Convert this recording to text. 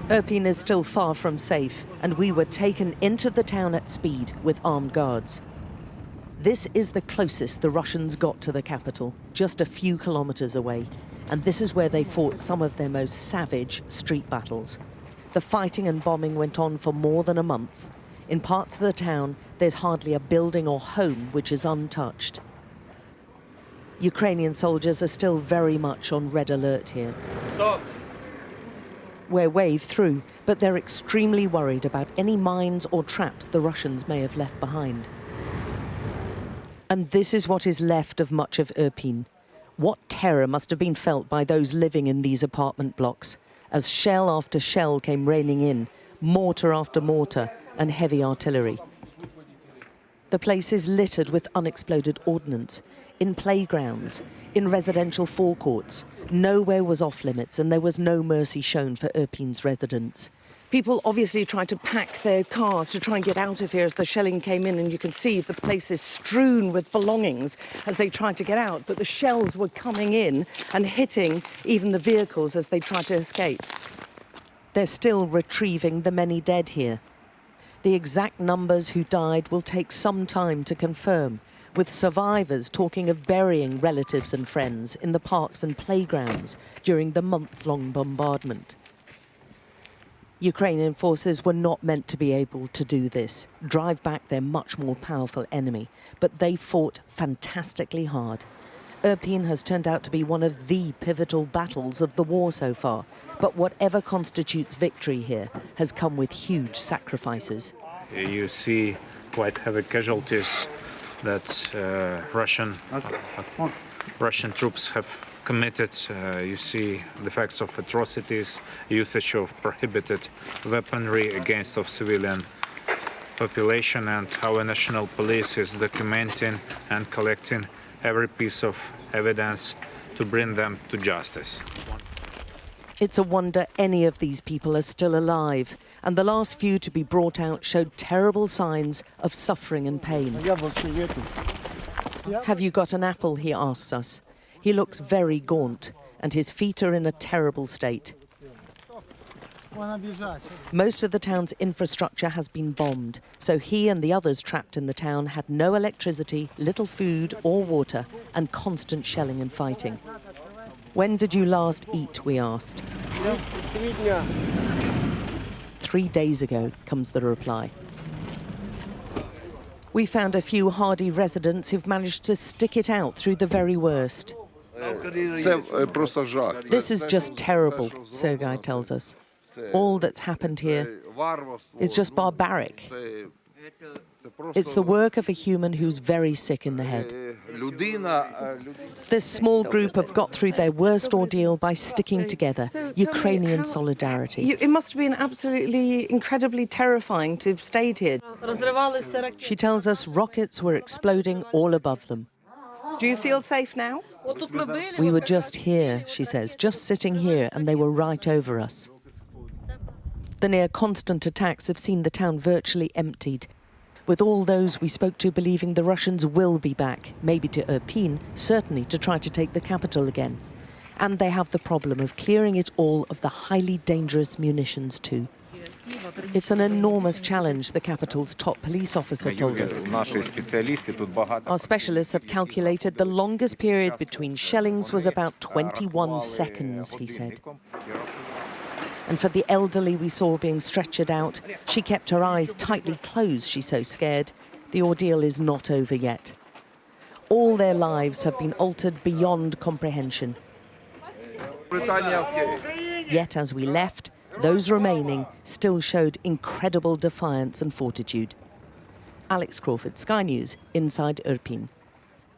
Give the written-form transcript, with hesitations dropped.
Irpin is still far from safe, and we were taken into the town at speed with armed guards. This is the closest the Russians got to the capital, just a few kilometers away, and this is where they fought some of their most savage street battles. The fighting and bombing went on for more than a month. In parts of the town, there's hardly a building or home which is untouched. Ukrainian soldiers are still very much on red alert here. Stop. We're waved through, but they're extremely worried about any mines or traps the Russians may have left behind. And this is what is left of much of Irpin. What terror must have been felt by those living in these apartment blocks, as shell after shell came raining in, mortar after mortar, and heavy artillery. The place is littered with unexploded ordnance, in playgrounds, in residential forecourts. Nowhere was off limits, and there was no mercy shown for Irpin's residents. People obviously tried to pack their cars to try and get out of here as the shelling came in, and you can see the place is strewn with belongings as they tried to get out, but the shells were coming in and hitting even the vehicles as they tried to escape. They're still retrieving the many dead here. The exact numbers who died will take some time to confirm, with survivors talking of burying relatives and friends in the parks and playgrounds during the month-long bombardment. Ukrainian forces were not meant to be able to do this, drive back their much more powerful enemy, but they fought fantastically hard. Irpin has turned out to be one of the pivotal battles of the war so far, but whatever constitutes victory here has come with huge sacrifices. You see quite heavy casualties that Russian troops have committed. You see the facts of atrocities, usage of prohibited weaponry against of civilian population, and our national police is documenting and collecting every piece of evidence to bring them to justice. It's a wonder any of these people are still alive, and the last few to be brought out showed terrible signs of suffering and pain. Have you got an apple, he asks us. He looks very gaunt, and his feet are in a terrible state. Most of the town's infrastructure has been bombed, so he and the others trapped in the town had no electricity, little food or water, and constant shelling and fighting. When did you last eat, we asked. 3 days ago, comes the reply. We found a few hardy residents who've managed to stick it out through the very worst. This is just terrible, Sergei tells us. All that's happened here is just barbaric. It's the work of a human who's very sick in the head. This small group have got through their worst ordeal by sticking together. Ukrainian solidarity. It must have been absolutely incredibly terrifying to have stayed here. She tells us rockets were exploding all above them. Do you feel safe now? We were just here, she says, just sitting here, and they were right over us. The near-constant attacks have seen the town virtually emptied, with all those we spoke to believing the Russians will be back, maybe to Irpin, certainly to try to take the capital again. And they have the problem of clearing it all of the highly dangerous munitions too. It's an enormous challenge, the capital's top police officer told us. Our specialists have calculated the longest period between shellings was about 21 seconds, he said. And for the elderly we saw being stretchered out, she kept her eyes tightly closed, she's so scared. The ordeal is not over yet. All their lives have been altered beyond comprehension. Yet as we left, those remaining still showed incredible defiance and fortitude. Alex Crawford, Sky News, inside Irpin.